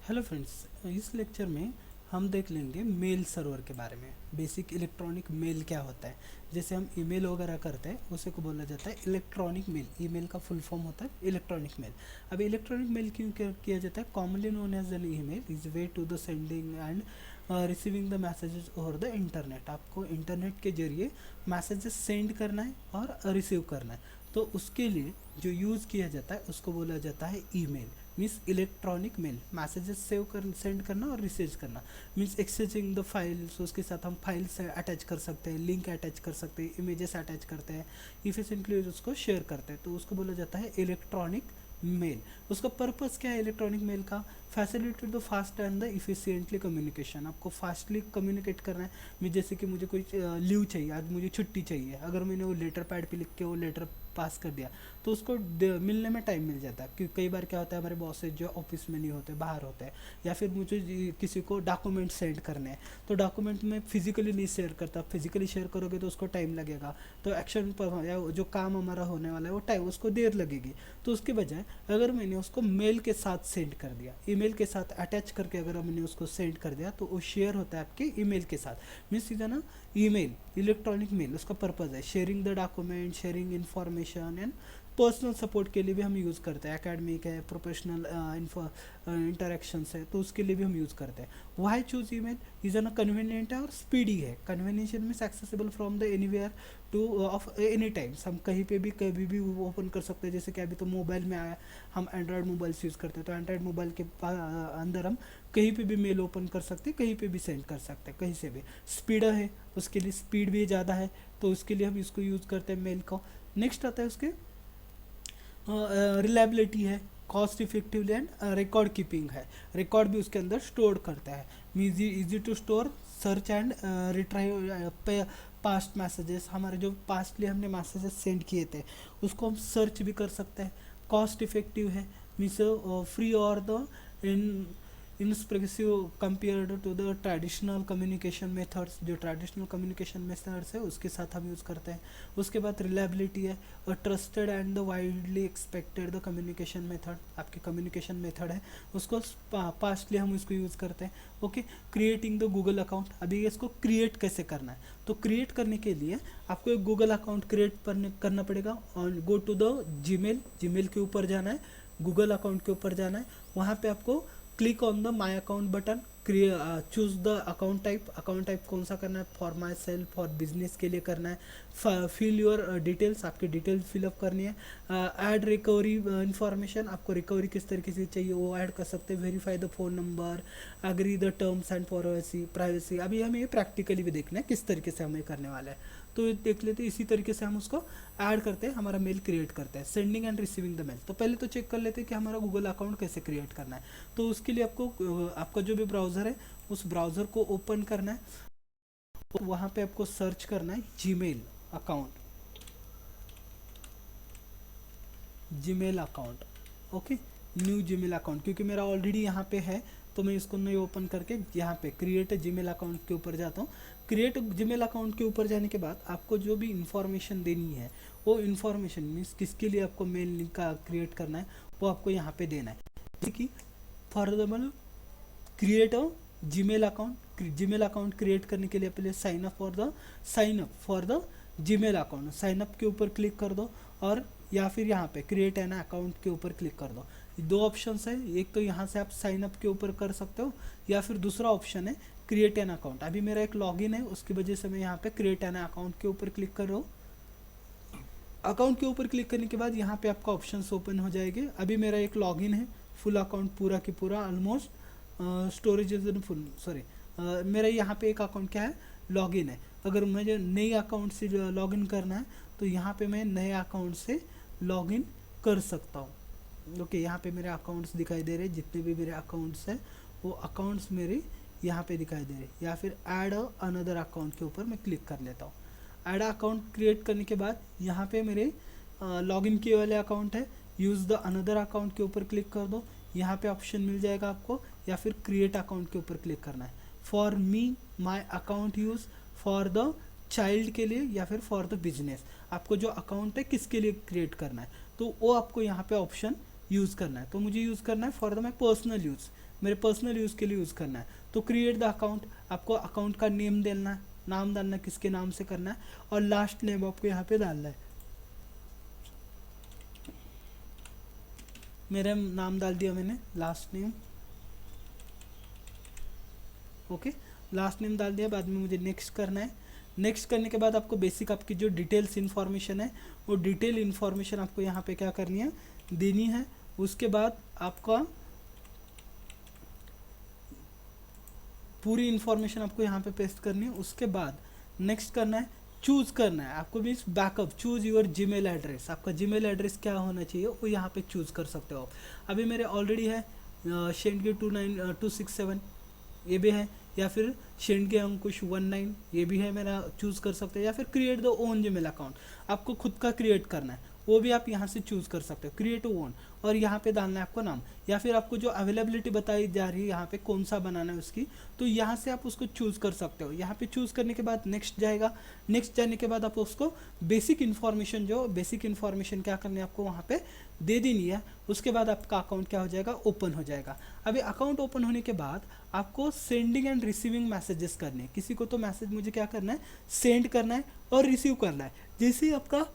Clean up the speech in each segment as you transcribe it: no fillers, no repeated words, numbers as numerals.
Hello friends, इस lecture में हम देख लेंगे मेल सर्वर के बारे में। बेसिक इलेक्ट्रॉनिक मेल क्या होता है। जैसे हम ईमेल वगैरह करते हैं उसे को बोला जाता है इलेक्ट्रॉनिक मेल। ईमेल का फुल फॉर्म होता है इलेक्ट्रॉनिक मेल। अब इलेक्ट्रॉनिक मेल क्यों किया जाता है? Commonly known as an email is way to the sending and receiving the messages over the internet. आपको इंटरनेट के जरिए मैसेजेस सेंड करना है और रिसीव करना है, तो उसके लिए जो यूज़ किया जाता है उसको बोला जाता है email. Means electronic mail, messages save कर सेंड करना और रिसीव करना। मीन्स एक्सचेंजिंग द फाइल्स, उसके साथ हम फाइल्स अटैच कर सकते हैं, लिंक अटैच कर सकते हैं, इमेजेस अटैच करते हैं, इफिशिएंटली उसको शेयर करते हैं, तो उसको बोला जाता है इलेक्ट्रॉनिक मेल। उसका पर्पस क्या है इलेक्ट्रॉनिक मेल का? Facilitate the fast and the efficiently communication. आपको फास्टली कम्युनिकेट करना है। मैं जैसे कि मुझे कोई लीव चाहिए, आज मुझे छुट्टी चाहिए, अगर मैंने वो लेटर पैड पे लिख के वो लेटर पास कर दिया तो उसको मिलने में टाइम मिल जाता है। क्योंकि कई बार क्या होता है, हमारे बॉसेज जो ऑफिस में नहीं होते, बाहर होते हैं, या फिर मुझे किसी को डॉक्यूमेंट सेंड करने हैं, तो डॉक्यूमेंट में फिजिकली नहीं शेयर करता। फिजिकली शेयर करोगे तो उसको टाइम लगेगा, तो एक्शन पर या जो काम हमारा होने वाला है वो टाइम उसको देर लगेगी। तो उसके बजाय अगर मैंने उसको मेल के साथ सेंड कर दिया, ईमेल के साथ अटैच करके अगर मैंने उसको सेंड कर दिया, तो वो शेयर होता है आपके ईमेल के साथ। मीन्स सीधा ना, ईमेल इलेक्ट्रॉनिक मेल उसका पर्पज़ है sharing the document, sharing information and personal support के लिए भी हम यूज़ करते हैं। एकेडमिक है, प्रोफेशनल इंटरेक्शंस है, तो उसके लिए भी हम यूज़ करते हैं। Why choose email? इज ना कन्वीनियंट है और स्पीडी है। Convenient means accessible from the anywhere to of any times. हम कहीं पे भी कभी भी ओपन कर सकते हैं। जैसे कि अभी तो मोबाइल में आया, हम एंड्रॉयड मोबाइल्स यूज़ करते हैं, तो एंड्रॉयड मोबाइल के अंदर हम कहीं पे भी मेल ओपन कर सकते हैं, कहीं पे भी सेंड कर सकते हैं, कहीं से भी। स्पीड है, उसके लिए स्पीड भी ज़्यादा है, तो उसके लिए हम इसको यूज़ करते हैं मेल को। नेक्स्ट आता है उसके रिलायबिलिटी है, cost effectively and record keeping है। रिकॉर्ड भी उसके अंदर स्टोर करता है। Easy to store, search and retrieve past messages. हमारे जो पास्टली हमने मैसेजेस सेंड किए थे उसको हम सर्च भी कर सकते हैं। कॉस्ट इफेक्टिव है, मीन्स फ्री और the in inexpensive compared to the traditional communication methods. जो ट्रेडिशनल कम्युनिकेशन मेथड्स है उसके साथ हम यूज़ करते हैं। उसके बाद रिलायबिलिटी है, और trusted and the widely expected the communication method. आपके कम्युनिकेशन मेथड है उसको पास्टली हम इसको यूज़ करते हैं। Okay, creating the Google account. अभी इसको क्रिएट कैसे करना है, तो क्रिएट करने के लिए आपको एक गूगल अकाउंट क्रिएट करना पड़ेगा। और गो टू द जीमेल के ऊपर जाना है, गूगल अकाउंट के ऊपर जाना है। वहाँ पे आपको click on the my account button, choose the account type. Account type कौन सा करना है? For myself, for business के लिए करना है। फिल योर डिटेल्स, आपकी डिटेल्स फिलअप करनी है। ऐड रिकवरी इन्फॉर्मेशन, आपको रिकवरी किस तरीके से चाहिए वो ऐड कर सकते हैं। Verify the phone number, agree the terms and privacy. अभी हमें ये प्रैक्टिकली भी देखना है किस तरीके से हमें करने वाला है, तो देख लेते हैं। इसी तरीके से हम उसको ऐड करते हैं, हमारा मेल क्रिएट करते हैं। Sending and receiving the mail, तो पहले तो चेक कर लेते हैं कि हमारा गूगल अकाउंट कैसे क्रिएट करना है। तो उसके लिए आपको आपका जो भी ब्राउज़र है उस ब्राउज़र को ओपन करना है, तो वहाँ पे आपको सर्च करना है Gmail account, Gmail account. Okay, new Gmail account, क्योंकि मेरा ऑलरेडी यहाँ पे है तो मैं इसको नहीं ओपन करके यहाँ पे क्रिएट जीमेल अकाउंट के ऊपर जाता हूँ। क्रिएट जीमेल अकाउंट के ऊपर जाने के बाद आपको जो भी इंफॉर्मेशन देनी है, वो इंफॉर्मेशन मीन्स किसके लिए आपको मेल लिंक का क्रिएट करना है वो आपको यहाँ पे देना है। जैसे कि for example create a Gmail account. Gmail account create करने के लिए पहले sign up for the Gmail account, sign up के ऊपर क्लिक कर दो, और या फिर यहाँ पे क्रिएट एन अकाउंट के ऊपर क्लिक कर दो। दो ऑप्शंस है, एक तो यहाँ से आप साइन अप के ऊपर कर सकते हो, या फिर दूसरा ऑप्शन है क्रिएट एन अकाउंट। अभी मेरा एक लॉगिन है, उसकी वजह से मैं यहाँ पे क्रिएट एन अकाउंट के ऊपर क्लिक कर रहा हूँ। अकाउंट के ऊपर क्लिक करने के बाद यहाँ पे आपका ऑप्शंस ओपन हो जाएंगे। अभी मेरा एक लॉगिन है, फुल अकाउंट पूरा की पूरा almost, storage is in full, sorry, मेरा यहाँ पे एक अकाउंट क्या है, लॉगिन है। अगर मुझे नई अकाउंट से लॉगिन करना है तो यहाँ पे मैं नए अकाउंट से लॉगिन कर सकता हूँ। ओके, यहाँ पे मेरे अकाउंट्स दिखाई दे रहे हैं, जितने भी मेरे अकाउंट्स हैं वो अकाउंट्स मेरे यहाँ पे दिखाई दे रहे हैं। या फिर ऐड अनदर अकाउंट के ऊपर मैं क्लिक कर लेता हूँ। ऐड अकाउंट क्रिएट करने के बाद यहाँ पे मेरे लॉगिन किए वाले अकाउंट है, यूज़ द अनदर अकाउंट के ऊपर क्लिक कर दो। यहाँ पे ऑप्शन मिल जाएगा आपको, या फिर क्रिएट अकाउंट के ऊपर क्लिक करना है। For me my account use, for the child के लिए, या फिर फॉर द बिजनेस। आपको जो अकाउंट है किसके लिए क्रिएट करना है, तो वो आपको यहाँ पे ऑप्शन यूज़ करना है, तो मुझे यूज़ करना है for the my personal use, मेरे पर्सनल यूज़ के लिए यूज़ करना है। तो क्रिएट द अकाउंट, आपको अकाउंट का नेम देना है, नाम डालना है, किसके नाम से करना है, और लास्ट नेम आपको यहाँ पे डालना है। मेरा नाम डाल दिया मैंने, last name, okay, last name डाल दिया। बाद में मुझे नेक्स्ट करना है। नेक्स्ट करने के बाद आपको बेसिक आपकी जो डिटेल्स इन्फॉर्मेशन है वो डिटेल इन्फॉर्मेशन आपको यहाँ पे क्या करनी है, देनी है। उसके बाद आपका पूरी इन्फॉर्मेशन आपको यहाँ पे पेस्ट करनी है। उसके बाद नेक्स्ट करना है, चूज़ करना है आपको, means backup, choose your Gmail address, आपका जीमेल एड्रेस क्या होना चाहिए वो यहाँ पे चूज़ कर सकते हो आप। अभी मेरे ऑलरेडी है शेंडगे 29267 ये भी है, या फिर शेंडगे अंकुश 19 ये भी है मेरा, चूज़ कर सकते हो। या फिर create the own Gmail account, आपको खुद का क्रिएट करना है, वो भी आप यहाँ से चूज़ कर सकते हो, क्रिएट ओन, और यहाँ पे डालना है आपको नाम। या फिर आपको जो अवेलेबिलिटी बताई जा रही है यहाँ पे कौन सा बनाना है उसकी, तो यहाँ से आप उसको चूज़ कर सकते हो। यहाँ पे चूज़ करने के बाद नेक्स्ट जाएगा। नेक्स्ट जाने के बाद आप उसको बेसिक इन्फॉर्मेशन, जो बेसिक इन्फॉर्मेशन क्या करनी है आपको वहाँ पे दे देनी है। उसके बाद आपका अकाउंट क्या हो जाएगा, ओपन हो जाएगा। अभी अकाउंट ओपन होने के बाद आपको सेंडिंग एंड रिसीविंग मैसेजेस करने हैं। किसी को तो मैसेज मुझे क्या करना है, सेंड करना है और रिसीव करना है। जैसे ही आपका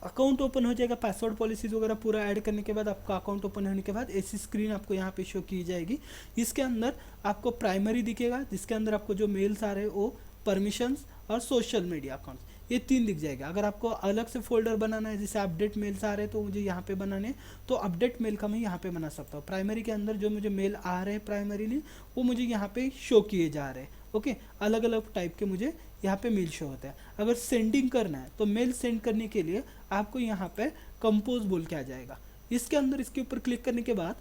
अकाउंट ओपन हो जाएगा, पासवर्ड पॉलिसीज वगैरह पूरा ऐड करने के बाद आपका अकाउंट ओपन होने के बाद ऐसी स्क्रीन आपको यहाँ पे शो की जाएगी। इसके अंदर आपको प्राइमरी दिखेगा, जिसके अंदर आपको जो मेल्स आ रहे हैं वो परमिशंस और सोशल मीडिया अकाउंट्स, ये 3 दिख जाएगा। अगर आपको अलग से फोल्डर बनाना है, जैसे अपडेट मेल्स आ रहे हैं तो मुझे यहाँ पे बनाने हैं, तो अपडेट मेल का मैं यहाँ पे बना सकता हूँ। प्राइमरी के अंदर जो मुझे मेल आ रहे हैं प्राइमरीली वो मुझे यहाँ पे शो किए जा रहे हैं। ओके, अलग अलग टाइप के मुझे यहाँ पे मेल शो होता है। अगर सेंडिंग करना है तो मेल सेंड करने के लिए आपको यहाँ पे कंपोज बोल के आ जाएगा। इसके अंदर इसके ऊपर क्लिक करने के बाद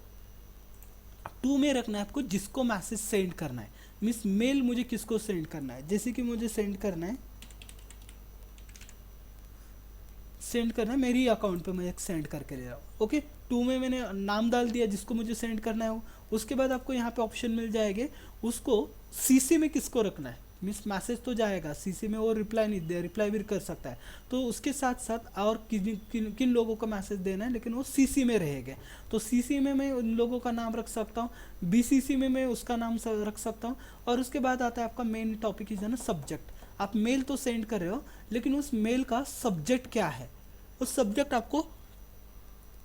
टू में रखना है आपको जिसको मैसेज सेंड करना है, मीन्स मेल मुझे किसको सेंड करना है। जैसे कि मुझे सेंड करना है मेरी अकाउंट पे, मैं एक सेंड करके ले रहा हूँ। ओके, टू में मैंने नाम डाल दिया जिसको मुझे सेंड करना है वो। उसके बाद आपको यहाँ पे ऑप्शन मिल जाएंगे, उसको सीसी में किसको रखना है, मीन्स मैसेज तो जाएगा सीसी में, वो रिप्लाई नहीं दे, रिप्लाई भी कर सकता है। तो उसके साथ साथ और किन लोगों को मैसेज देना है, लेकिन वो सीसी में रहेंगे। तो सीसी में मैं उन लोगों का नाम रख सकता हूँ, बीसीसी में मैं उसका नाम रख सकता हूँ। और उसके बाद आता है आपका मेन टॉपिक इज है ना सब्जेक्ट। आप मेल तो सेंड कर रहे हो, लेकिन उस मेल का सब्जेक्ट क्या है, उस सब्जेक्ट आपको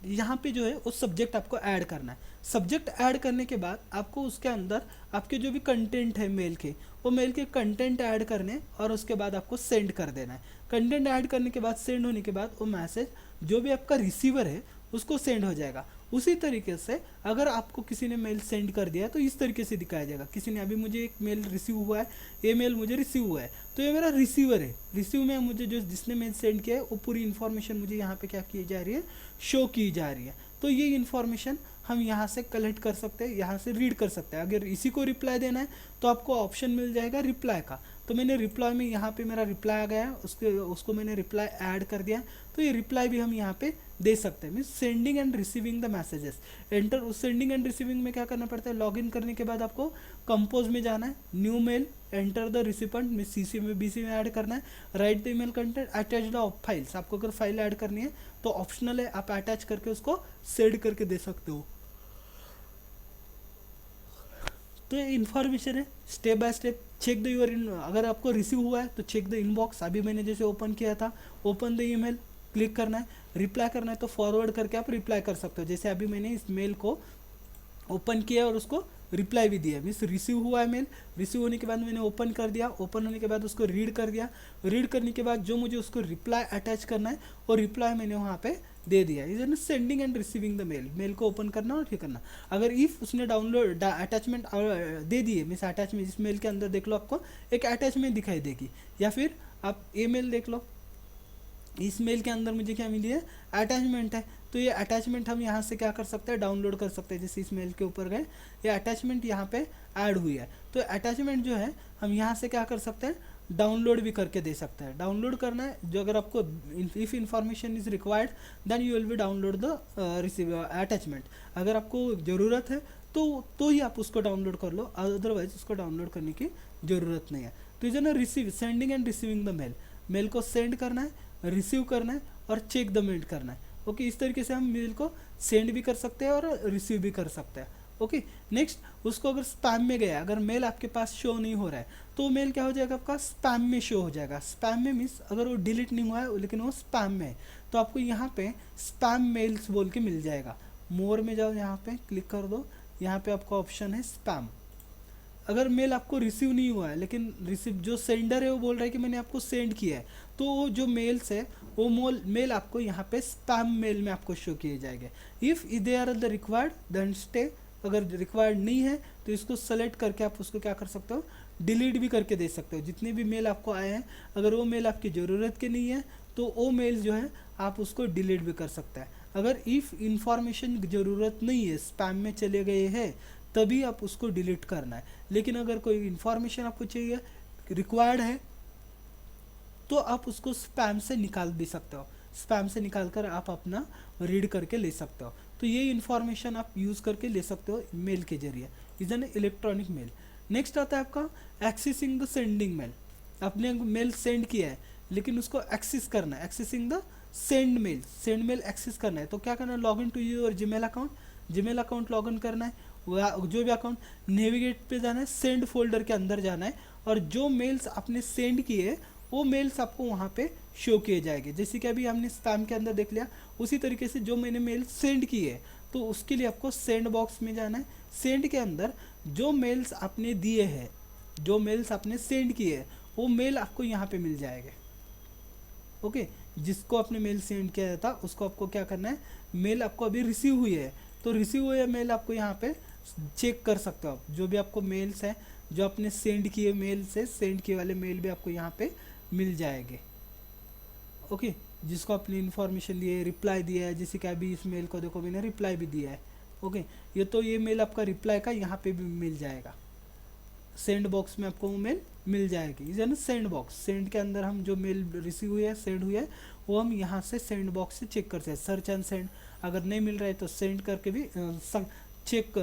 यहाँ पे जो है उस सब्जेक्ट आपको ऐड करना है। सब्जेक्ट ऐड करने के बाद आपको उसके अंदर आपके जो भी कंटेंट है मेल के, वो मेल के कंटेंट ऐड करने, और उसके बाद आपको सेंड कर देना है। कंटेंट ऐड करने के बाद सेंड होने के बाद वो मैसेज जो भी आपका रिसीवर है उसको सेंड हो जाएगा। उसी तरीके से अगर आपको किसी ने मेल सेंड कर दिया तो इस तरीके से दिखाया जाएगा। किसी ने अभी मुझे एक मेल रिसीव हुआ है, ये मेल मुझे रिसीव हुआ है, तो ये मेरा रिसीवर है। रिसीव में मुझे जो जिसने मेल सेंड किया है वो पूरी इन्फॉर्मेशन मुझे यहाँ पे क्या की जा रही है, शो की जा रही है। तो ये इन्फॉर्मेशन हम यहाँ से कलेक्ट कर सकते हैं, यहाँ से रीड कर सकते हैं। अगर इसी को रिप्लाई देना है तो आपको ऑप्शन मिल जाएगा रिप्लाई का। तो मैंने रिप्लाई में यहाँ पे मेरा रिप्लाई आ गया है, उसको मैंने रिप्लाई ऐड कर दिया। तो ये रिप्लाई भी हम यहाँ पे दे सकते हैं। Means sending and receiving the messages, enter उस सेंडिंग एंड रिसीविंग में क्या करना पड़ता है, लॉगिन करने के बाद आपको कंपोज में जाना है, new mail, enter the recipient में सीसी में बीसी में ऐड करना है, write the email content, attach the files. आपको अगर फाइल ऐड करनी है तो ऑप्शनल है, आप अटैच करके उसको सेंड करके दे सकते हो। तो ये इन्फॉर्मेशन है step by step. Check the your in, अगर आपको रिसीव हुआ है तो चेक द इनबॉक्स। अभी मैंने जैसे ओपन किया था, ओपन द ईमेल क्लिक करना है, रिप्लाई करना है तो फॉरवर्ड करके आप रिप्लाई कर सकते हो। जैसे अभी मैंने इस मेल को ओपन किया और उसको रिप्लाई भी दिया, मीन्स रिसीव हुआ है मेल। रिसीव होने के बाद मैंने ओपन कर दिया, ओपन होने के बाद उसको रीड कर दिया, रीड करने के बाद जो मुझे उसको रिप्लाई अटैच करना है वो रिप्लाई मैंने वहाँ पे दे दिया। Is an sending and receiving the mail, mail को ओपन करना और ठीक करना। अगर इफ उसने डाउनलोड अटैचमेंट दे दिए, मीन्स अटैचमेंट, इस मेल के अंदर देख लो आपको एक अटैचमेंट दिखाई देगी, या फिर आप ये मेल देख लो, इस मेल के अंदर मुझे क्या मिली है, अटैचमेंट है। तो ये अटैचमेंट हम यहाँ से क्या कर सकते हैं, डाउनलोड कर सकते हैं। जैसे इस मेल के ऊपर गए, ये अटैचमेंट यहाँ पे ऐड हुई है, तो अटैचमेंट जो है हम यहाँ से क्या कर सकते हैं, डाउनलोड भी करके दे सकते हैं। डाउनलोड करना है जो, अगर आपको if information is required then you will be download the receive attachment. अगर आपको ज़रूरत है तो ही आप उसको डाउनलोड कर लो, अदरवाइज उसको डाउनलोड करने की ज़रूरत नहीं है। तो इज ना receive, sending and receiving the mail, mail को सेंड करना है, रिसीव करना है और चेक द मेल करना है। ओके, इस तरीके से हम मेल को सेंड भी कर सकते हैं और रिसीव भी कर सकते हैं। ओके, नेक्स्ट, उसको अगर स्पैम में गया, अगर मेल आपके पास शो नहीं हो रहा है तो मेल क्या हो जाएगा, आपका स्पैम में शो हो जाएगा। स्पैम में मीन्स अगर वो डिलीट नहीं हुआ है लेकिन वो स्पैम में है, तो आपको यहाँ पे स्पैम मेल्स बोल के मिल जाएगा। मोर में जाओ, यहाँ पे क्लिक कर दो, यहाँ पे आपका ऑप्शन है स्पैम। अगर मेल आपको रिसीव नहीं हुआ है लेकिन रिसीव जो सेंडर है वो बोल रहा है कि मैंने आपको सेंड किया है, तो वो जो मेल्स है वो मेल आपको यहाँ पे स्पैम मेल में आपको शो किए जाएंगे। If they are the required then stay, अगर रिक्वायर्ड नहीं है तो इसको सेलेक्ट करके आप उसको क्या कर सकते हो, डिलीट भी करके दे सकते हो। जितने भी मेल आपको आए हैं, अगर वो मेल आपकी ज़रूरत के नहीं है तो वो मेल जो है आप उसको डिलीट भी कर सकते हैं। अगर इफ़ इंफॉर्मेशन ज़रूरत नहीं है, स्पैम में चले गए हैं, तभी आप उसको डिलीट करना है। लेकिन अगर कोई इन्फॉर्मेशन आपको चाहिए, रिक्वायर्ड है, तो आप उसको स्पैम से निकाल भी सकते हो। स्पैम से निकाल कर आप अपना रीड करके ले सकते हो। तो ये इन्फॉर्मेशन आप यूज़ करके ले सकते हो मेल के जरिए, is an electronic mail. Next आता है आपका एक्सेसिंग द सेंडिंग मेल। आपने मेल सेंड किया है लेकिन उसको एक्सेस करना है, accessing the send mail access करना है, तो क्या करना है, log in to your Gmail account, Gmail account log in करना है, जो भी अकाउंट, नेविगेट पे जाना है, सेंड फोल्डर के अंदर जाना है, और जो मेल्स आपने सेंड किए वो मेल्स आपको वहाँ पे शो किए जाएंगे। जैसे कि अभी हमने स्पैम के अंदर देख लिया, उसी तरीके से जो मैंने मेल सेंड किए तो उसके लिए आपको सेंड बॉक्स में जाना है। सेंड के अंदर जो मेल्स आपने दिए हैं, जो मेल्स आपने सेंड किए हैं, वो मेल आपको यहाँ पे मिल जाएंगे। ओके, जिसको आपने मेल सेंड किया था उसको आपको क्या करना है, मेल आपको अभी रिसीव हुई है तो रिसीव हुए मेल आपको यहाँ पे चेक कर सकते हो आप। जो भी आपको मेल्स हैं जो आपने सेंड किए, मेल से सेंड किए वाले मेल भी आपको यहाँ पे मिल जाएंगे। ओके, जिसको आपने इन्फॉर्मेशन लिए, रिप्लाई दिया है, जैसे कि अभी इस मेल को देखो मैंने रिप्लाई भी दिया है। ओके, ये मेल आपका रिप्लाई का यहाँ पे भी मिल जाएगा। सेंड बॉक्स में आपको वो मेल मिल जाएगी, इज ना सेंड बॉक्स। सेंड के अंदर हम जो मेल रिसीव हुई है, सेंड हुई है, वो हम यहाँ से सेंड बॉक्स से चेक करते हैं। सर्च एंड सेंड, अगर नहीं मिल रहा है तो सेंड करके भी चेक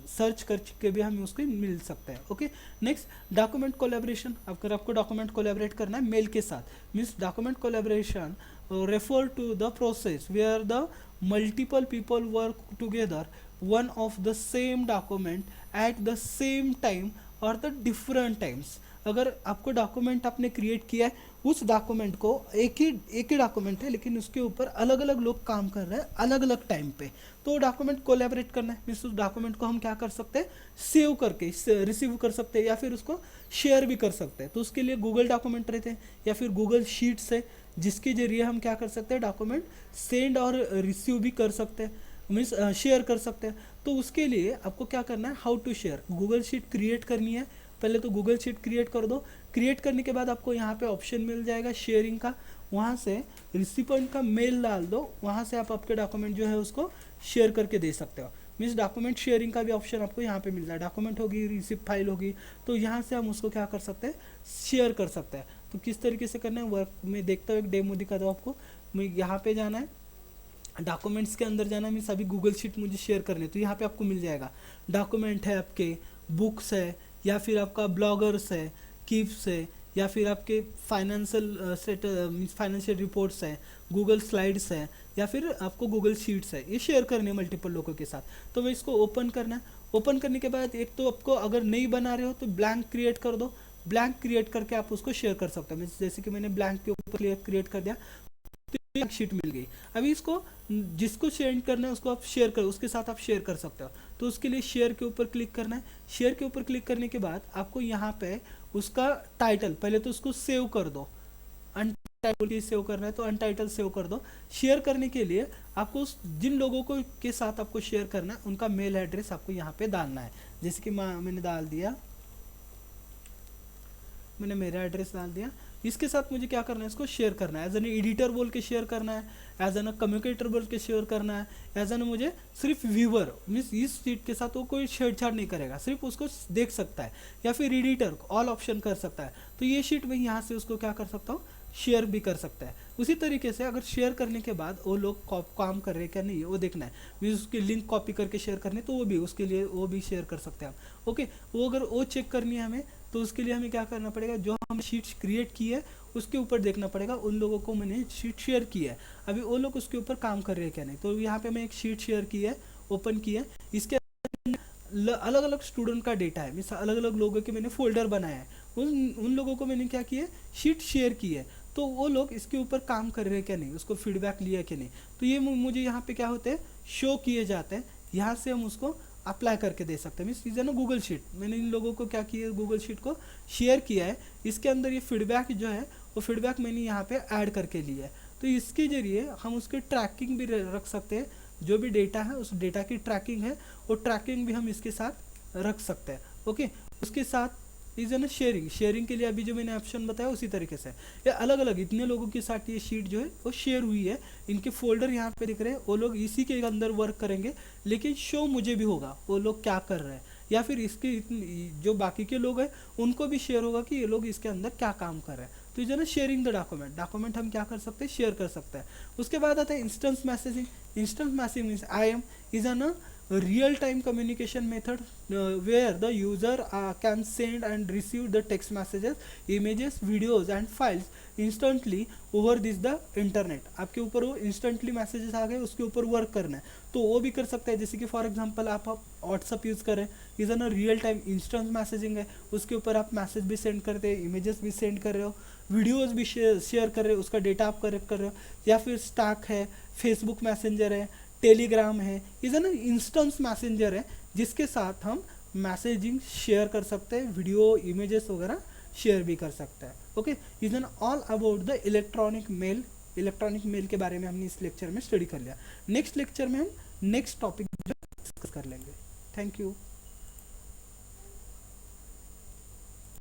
सर्च करके भी हमें उसको मिल सकता है। Okay, next document collaboration. अगर आपको डॉक्यूमेंट कोलैबोरेट करना है मेल के साथ, means document collaboration refer to the process where the multiple people work together one of the same document at the same time और द डिफरेंट टाइम्स। अगर आपको document आपने क्रिएट किया है, उस डॉक्यूमेंट को एक ही डॉक्यूमेंट है लेकिन उसके ऊपर अलग अलग लोग काम कर रहे हैं अलग अलग टाइम पे, तो डॉक्यूमेंट कोलैबोरेट करना है। मीन्स उस डॉक्यूमेंट को हम क्या कर सकते हैं, सेव करके रिसीव कर सकते हैं या फिर उसको शेयर भी कर सकते हैं। तो उसके लिए गूगल डॉक्यूमेंट रहते हैं या फिर गूगल शीट्स है, जिसके जरिए हम क्या कर सकते हैं, डॉक्यूमेंट सेंड और रिसीव भी कर सकते हैं, मीन्स शेयर कर सकते हैं। तो उसके लिए आपको क्या करना है, how to share, Google sheet create करनी है। पहले तो गूगल शीट क्रिएट कर दो। क्रिएट करने के बाद आपको यहाँ पे ऑप्शन मिल जाएगा शेयरिंग का, वहाँ से रिसिपेंट का मेल डाल दो, वहाँ से आप आपके डॉक्यूमेंट जो है उसको शेयर करके दे सकते हो। मीन्स डॉक्यूमेंट शेयरिंग का भी ऑप्शन आपको यहाँ पे मिल रहा है। डॉक्यूमेंट होगी, रिसिप्ट फाइल होगी, तो यहाँ से हम उसको क्या कर सकते हैं, शेयर कर सकते हैं। तो किस तरीके से करना है वर्क में देखता हूँ, एक डेमो दिखाता हूँ आपको। मैं यहाँ पे जाना है, डॉक्यूमेंट्स के अंदर जाना है, मीन्स अभी गूगल शीट मुझे शेयर करने, तो यहाँ पे आपको मिल जाएगा डॉक्यूमेंट है, आपके बुक्स है, या फिर आपका ब्लॉगर्स है, कीप्स है, या फिर आपके फाइनेंशियल फाइनेंशियल रिपोर्ट्स है, गूगल स्लाइड्स है, या फिर आपको गूगल शीट्स है। ये शेयर करने हैं मल्टीपल लोगों के साथ। तो मैं इसको ओपन करना है। ओपन करने के बाद एक तो आपको अगर नहीं बना रहे हो तो ब्लैंक क्रिएट कर दो। ब्लैंक क्रिएट करके आप उसको शेयर कर सकते हो। जैसे कि मैंने ब्लैंक के ऊपर क्रिएट कर दिया तो एक शीट मिल गई। अभी इसको जिसको शेयर करना है उसको आप शेयर करो, उसके साथ आप शेयर कर सकते हो। तो उसके लिए शेयर के ऊपर क्लिक करना है। शेयर के ऊपर क्लिक करने के बाद आपको यहाँ पे उसका टाइटल, पहले तो उसको सेव कर दो, अनटाइटल सेव करना है तो अनटाइटल सेव कर दो। शेयर करने के लिए आपको जिन लोगों को के साथ आपको शेयर करना है उनका मेल एड्रेस आपको यहाँ पे डालना है। जैसे कि मैंने डाल दिया, मैंने मेरा एड्रेस डाल दिया। इसके साथ मुझे क्या करना है, इसको शेयर करना है। एज एन एडिटर बोल के शेयर करना है, एज एन कम्युनिकेटर बोल के शेयर करना है, एज एन मुझे सिर्फ व्यूअर मीन्स इस शीट के साथ वो कोई छेड़छाड़ नहीं करेगा, सिर्फ उसको देख सकता है, या फिर एडिटर ऑल ऑप्शन कर सकता है। तो ये शीट मैं यहाँ से उसको क्या कर सकता हूँ, शेयर भी कर सकता है। उसी तरीके से अगर शेयर करने के बाद वो लोग काम कर रहे हैं क्या नहीं है वो देखना है, भी उसकी लिंक कॉपी करके शेयर करनी है तो वो भी उसके लिए वो भी शेयर कर सकते हैं आप। ओके, वो अगर वो चेक करनी है हमें तो उसके लिए हमें क्या करना पड़ेगा, जो हम शीट्स क्रिएट की है उसके ऊपर देखना पड़ेगा उन लोगों को मैंने शीट शेयर की है, अभी वो लोग उसके ऊपर काम कर रहे हैं क्या नहीं। तो यहाँ पे मैं एक शीट शेयर की है, ओपन की है, इसके अलग अलग स्टूडेंट का डेटा है, मीन्स अलग अलग लोगों के मैंने फोल्डर बनाया है, उन लोगों को मैंने क्या किया है, शीट शेयर की है। तो वो लोग इसके ऊपर काम कर रहे हैं क्या नहीं, उसको फीडबैक लिया कि नहीं, तो ये मुझे यहाँ पे क्या होते हैं शो किए जाते हैं। यहाँ से हम उसको अप्लाई करके दे सकते हैं। मीन्स इज ना गूगल शीट, मैंने इन लोगों को क्या किया है, गूगल शीट को शेयर किया है, इसके अंदर ये फीडबैक जो है वो फीडबैक मैंने यहाँ पे ऐड करके लिया है। तो इसके जरिए हम उसके ट्रैकिंग भी रख सकते हैं, जो भी डेटा है उस डेटा की ट्रैकिंग है वो ट्रैकिंग भी हम इसके साथ रख सकते हैं। ओके, उसके साथ इज ना शेयरिंग, शेयरिंग के लिए अभी जो मैंने ऑप्शन बताया उसी तरीके से ये अलग अलग इतने लोगों के साथ ये शीट जो है वो शेयर हुई है, इनके फोल्डर यहाँ पे दिख रहे हैं, वो लोग इसी के अंदर वर्क करेंगे, लेकिन शो मुझे भी होगा वो लोग क्या कर रहे हैं, या फिर इसके जो बाकी के लोग हैं उनको भी शेयर होगा कि ये लोग इसके अंदर क्या काम कर रहे हैं। तो जो ना शेयरिंग द डॉक्यूमेंट, डॉक्यूमेंट हम क्या कर सकते हैं, शेयर कर सकते हैं। उसके बाद आता है instance messaging. Instance messaging means IM is a real time communication method where the user can send and receive the text messages, images, videos and files instantly over this the internet। आपके ऊपर वो instantly messages आ गए, उसके ऊपर work करना है तो वो भी कर सकता है। जैसे कि फॉर एग्जांपल आप व्हाट्सअप यूज़ करें, इज ना रियल टाइम इंस्टेंट मैसेजिंग है, उसके ऊपर आप मैसेज भी सेंड करते हैं, इमेजेस भी सेंड कर रहे हो, वीडियोज़ भी शेयर कर रहे हो, उसका डेटा आप कलेक्ट कर रहे हो, या फिर स्टैक है, फेसबुक मैसेंजर है, टेलीग्राम है, इज ना इंस्टेंस मैसेंजर है जिसके साथ हम मैसेजिंग शेयर कर सकते हैं, वीडियो इमेजेस वगैरह शेयर भी कर सकते हैं। Okay, is an all about the electronic mail. Electronic mail के बारे में हमने इस लेक्चर में स्टडी कर लिया। नेक्स्ट लेक्चर में हम नेक्स्ट टॉपिक डिस्कस कर लेंगे। Thank you.